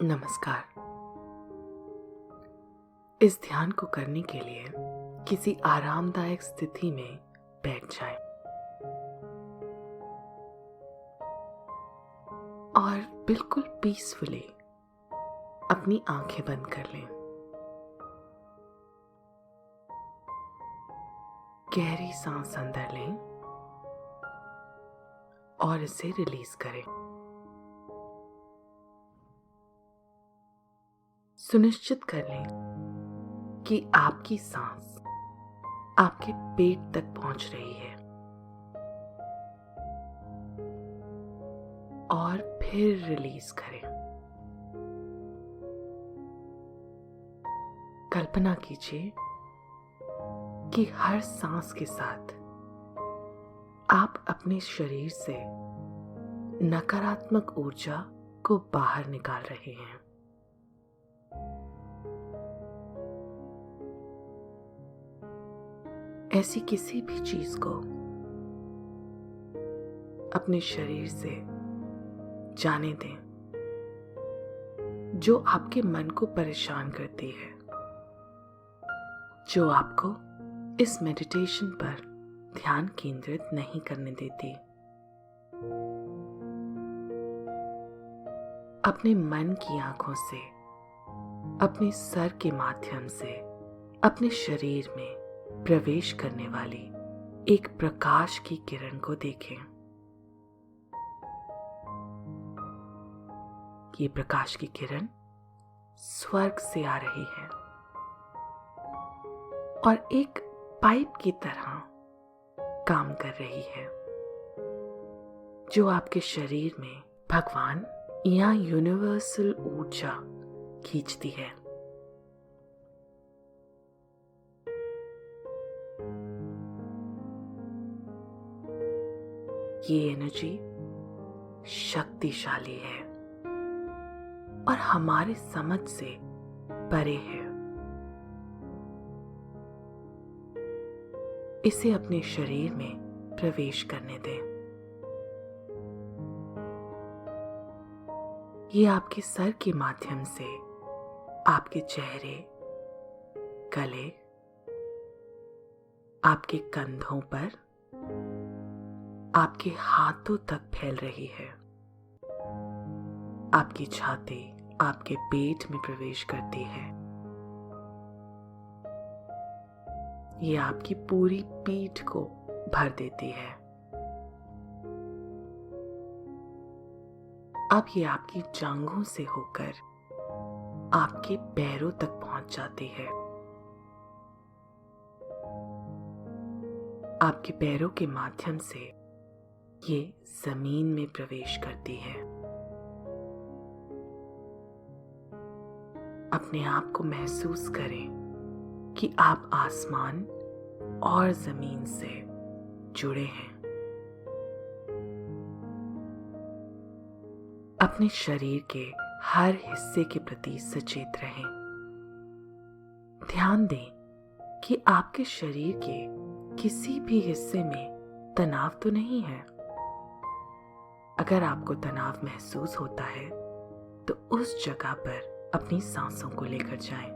नमस्कार। इस ध्यान को करने के लिए किसी आरामदायक स्थिति में बैठ जाएं और बिल्कुल पीसफुली अपनी आंखें बंद कर लें। गहरी सांस अंदर लें और इसे रिलीज करें। सुनिश्चित कर लें कि आपकी सांस आपके पेट तक पहुंच रही है और फिर रिलीज करें। कल्पना कीजिए कि हर सांस के साथ आप अपने शरीर से नकारात्मक ऊर्जा को बाहर निकाल रहे हैं। ऐसी किसी भी चीज को अपने शरीर से जाने दें जो आपके मन को परेशान करती है, जो आपको इस मेडिटेशन पर ध्यान केंद्रित नहीं करने देती। अपने मन की आंखों से अपने सर के माध्यम से अपने शरीर में प्रवेश करने वाली एक प्रकाश की किरण को देखें। ये प्रकाश की किरण स्वर्ग से आ रही है और एक पाइप की तरह काम कर रही है जो आपके शरीर में भगवान या यूनिवर्सल ऊर्जा खींचती है। ये एनर्जी शक्तिशाली है और हमारे समझ से परे है। इसे अपने शरीर में प्रवेश करने दें। ये आपके सर के माध्यम से आपके चेहरे, गले, आपके कंधों पर, आपके हाथों तक फैल रही है। आपकी छाती आपके पेट में प्रवेश करती है। ये आपकी पूरी पीठ को भर देती है। अब ये आपकी जांघों से होकर आपके पैरों तक पहुंच जाती है। आपके पैरों के माध्यम से ये जमीन में प्रवेश करती है। अपने आप को महसूस करें कि आप आसमान और जमीन से जुड़े हैं। अपने शरीर के हर हिस्से के प्रति सचेत रहें। ध्यान दें कि आपके शरीर के किसी भी हिस्से में तनाव तो नहीं है। अगर आपको तनाव महसूस होता है तो उस जगह पर अपनी सांसों को लेकर जाएं।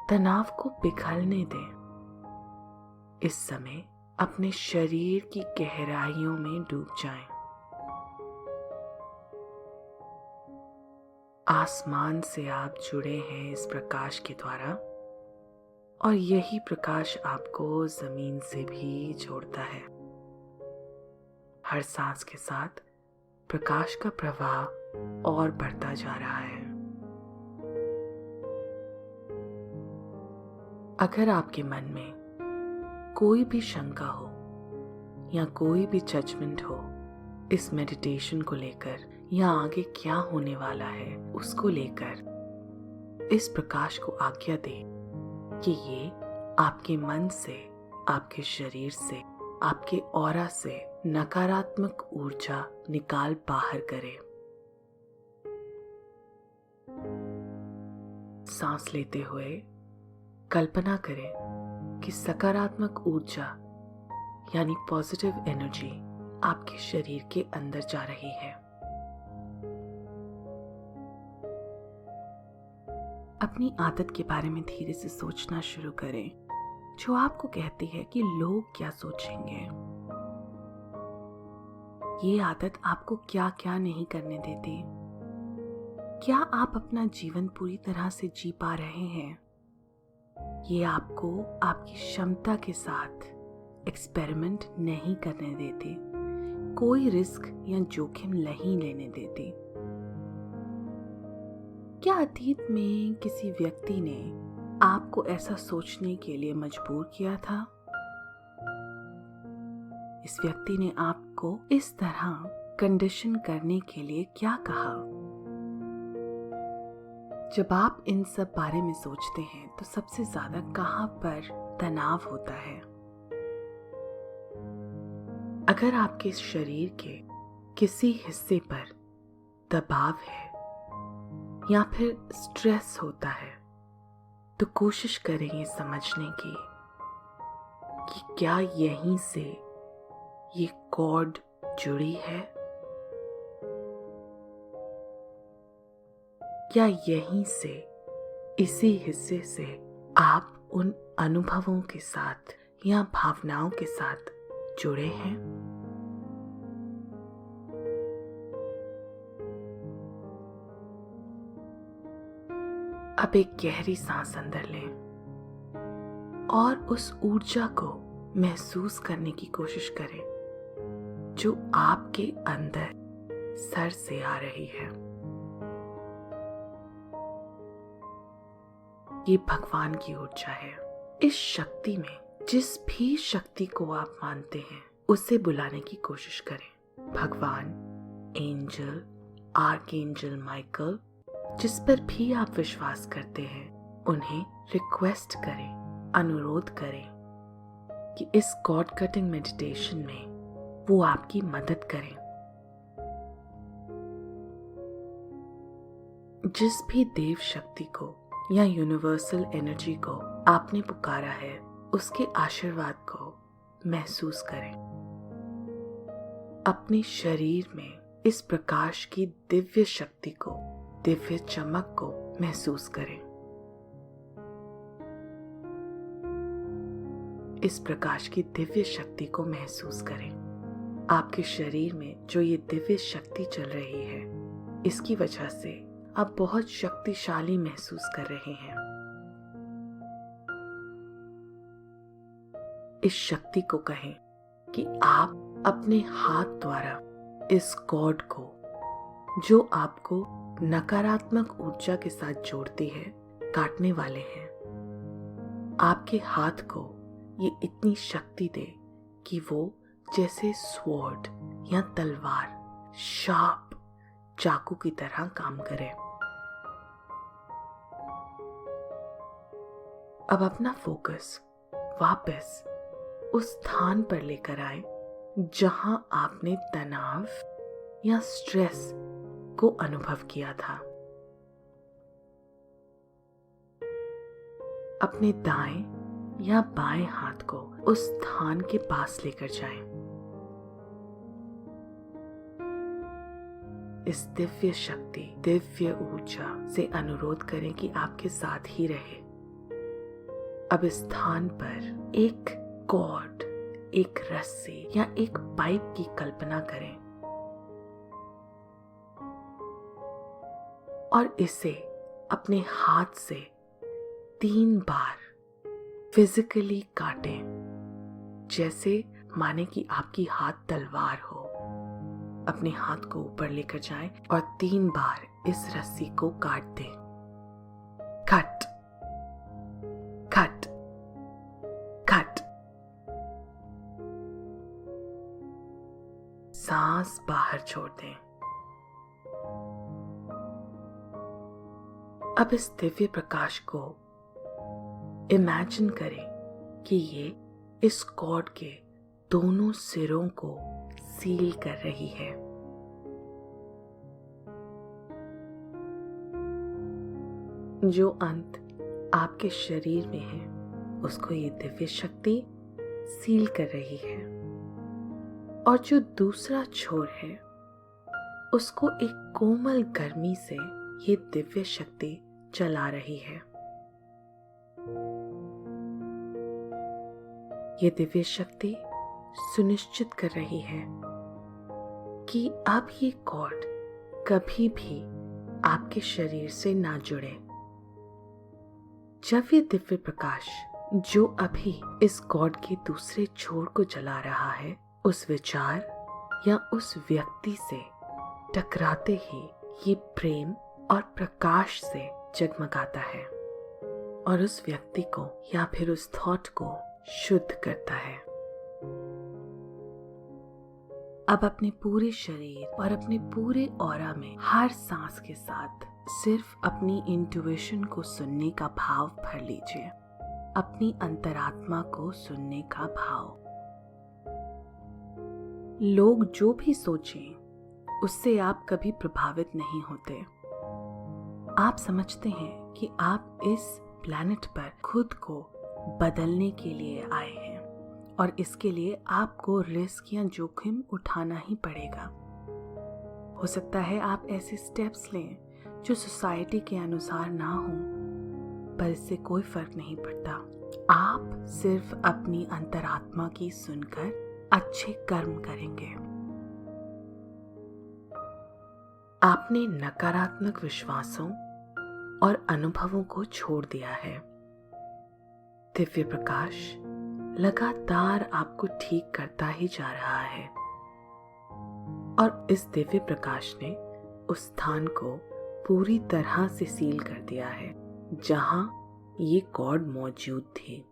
तनाव को पिघलने दें। इस समय अपने शरीर की गहराइयों में डूब जाएं। आसमान से आप जुड़े हैं इस प्रकाश के द्वारा और यही प्रकाश आपको जमीन से भी जोड़ता है। हर सांस के साथ प्रकाश का प्रवाह और बढ़ता जा रहा है। अगर आपके मन में कोई भी शंका हो या कोई भी जजमेंट हो इस मेडिटेशन को लेकर या आगे क्या होने वाला है उसको लेकर, इस प्रकाश को आज्ञा दें कि ये आपके मन से, आपके शरीर से, आपके ऑरा से नकारात्मक ऊर्जा निकाल बाहर करे। सांस लेते हुए कल्पना करें कि सकारात्मक ऊर्जा यानी पॉजिटिव एनर्जी आपके शरीर के अंदर जा रही है। अपनी आदत के बारे में धीरे से सोचना शुरू करें जो आपको कहती है कि लोग क्या सोचेंगे। ये आदत आपको क्या क्या नहीं करने देती। क्या आप अपना जीवन पूरी तरह से जी पा रहे हैं? ये आपको आपकी क्षमता के साथ एक्सपेरिमेंट नहीं करने देती, कोई रिस्क या जोखिम नहीं लेने देती। क्या अतीत में किसी व्यक्ति ने आपको ऐसा सोचने के लिए मजबूर किया था? इस व्यक्ति ने आपको इस तरह कंडीशन करने के लिए क्या कहा? जब आप इन सब बारे में सोचते हैं तो सबसे ज्यादा कहाँ पर तनाव होता है? अगर आपके शरीर के किसी हिस्से पर दबाव है या फिर स्ट्रेस होता है तो कोशिश करें ये समझने की कि क्या यहीं से ये कॉर्ड जुड़ी है? क्या यहीं से, इसी हिस्से से आप उन अनुभवों के साथ या भावनाओं के साथ जुड़े हैं? अब एक गहरी सांस अंदर लें और उस ऊर्जा को महसूस करने की कोशिश करें जो आपके अंदर सर से आ रही है। ये भगवान की ऊर्जा है। इस शक्ति में जिस भी शक्ति को आप मानते हैं उसे बुलाने की कोशिश करें। भगवान, एंजल, आर्कएंजल माइकल, जिस पर भी आप विश्वास करते हैं, उन्हें रिक्वेस्ट करें, अनुरोध करें कि इस कॉर्ड कटिंग मेडिटेशन में वो आपकी मदद करें। जिस भी देव शक्ति को या यूनिवर्सल एनर्जी को आपने पुकारा है, उसके आशीर्वाद को महसूस करें। अपने शरीर में इस प्रकाश की दिव्य शक्ति को, दिव्य चमक को महसूस करें। इस प्रकाश की दिव्य शक्ति को महसूस करें। आपके शरीर में जो ये दिव्य शक्ति चल रही है, इसकी वजह से आप बहुत शक्तिशाली महसूस कर रहे हैं। इस शक्ति को कहें कि आप अपने हाथ द्वारा इस कॉर्ड को, जो आपको नकारात्मक ऊर्जा के साथ जोड़ती है, काटने वाले हैं। आपके हाथ को ये इतनी शक्ति दे कि वो जैसे स्वॉर्ड या तलवार, शार्प चाकू की तरह काम करे। अब अपना फोकस वापस उस स्थान पर लेकर आए जहां आपने तनाव या स्ट्रेस को अनुभव किया था। अपने दाएं या बाएं हाथ को उस स्थान के पास लेकर जाएं। इस दिव्य शक्ति, दिव्य ऊर्जा से अनुरोध करें कि आपके साथ ही रहे। अब इस स्थान पर एक कॉर्ड, एक रस्सी या एक पाइप की कल्पना करें और इसे अपने हाथ से 3 बार फिजिकली काटें, जैसे माने कि आपकी हाथ तलवार हो। अपने हाथ को ऊपर लेकर जाएं और 3 बार इस रस्सी को काट दें। Cut, cut, cut. सांस बाहर छोड़ दें। अब इस दिव्य प्रकाश को इमेजिन करें कि ये इस कॉर्ड के दोनों सिरों को सील कर रही है। जो अंत आपके शरीर में है, उसको ये दिव्य शक्ति सील कर रही है और जो दूसरा छोर है, उसको एक कोमल गर्मी से ये दिव्य शक्ति चला रही है। ये दिव्य शक्ति सुनिश्चित कर रही है कि अब ये कॉर्ड कभी भी आपके शरीर से ना जुड़े। जब ये दिव्य प्रकाश जो अभी इस कॉर्ड के दूसरे छोर को जला रहा है, उस विचार या उस व्यक्ति से टकराते ही ये प्रेम और प्रकाश से जगमगाता है और उस व्यक्ति को या फिर उस थॉट को शुद्ध करता है। अब अपने पूरे शरीर और अपने पूरे ऑरा में हर सांस के साथ सिर्फ अपनी इंट्यूइशन को सुनने का भाव भर लीजिए, अपनी अंतरात्मा को सुनने का भाव। लोग जो भी सोचें उससे आप कभी प्रभावित नहीं होते। आप समझते हैं कि आप इस प्लैनेट पर खुद को बदलने के लिए आए हैं और इसके लिए आपको रिस्क या जोखिम उठाना ही पड़ेगा। हो सकता है आप ऐसे स्टेप्स लें जो सोसाइटी के अनुसार ना हो, पर इससे कोई फर्क नहीं पड़ता। आप सिर्फ अपनी अंतरात्मा की सुनकर अच्छे कर्म करेंगे। आपने नकारात्मक विश्वासों और अनुभवों को छोड़ दिया है। दिव्य प्रकाश लगातार आपको ठीक करता ही जा रहा है और इस दिव्य प्रकाश ने उस स्थान को पूरी तरह से सील कर दिया है जहां ये कॉर्ड मौजूद थी।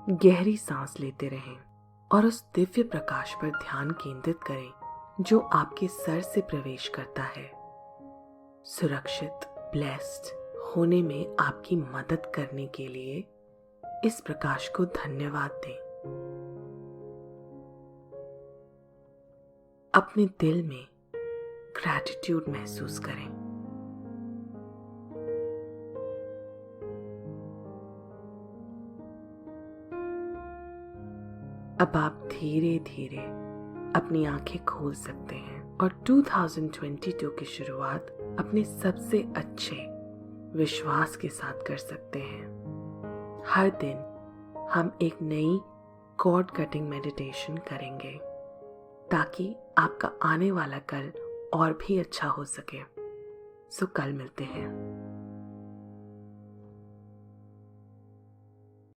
गहरी सांस लेते रहें और उस दिव्य प्रकाश पर ध्यान केंद्रित करें जो आपके सर से प्रवेश करता है। सुरक्षित, ब्लेस्ड होने में आपकी मदद करने के लिए इस प्रकाश को धन्यवाद दें। अपने दिल में ग्रैटिट्यूड महसूस करें। अब आप धीरे धीरे अपनी आंखें खोल सकते हैं और 2022 की शुरुआत अपने सबसे अच्छे विश्वास के साथ कर सकते हैं। हर दिन हम एक नई कॉर्ड कटिंग मेडिटेशन करेंगे ताकि आपका आने वाला कल और भी अच्छा हो सके। सो कल मिलते हैं।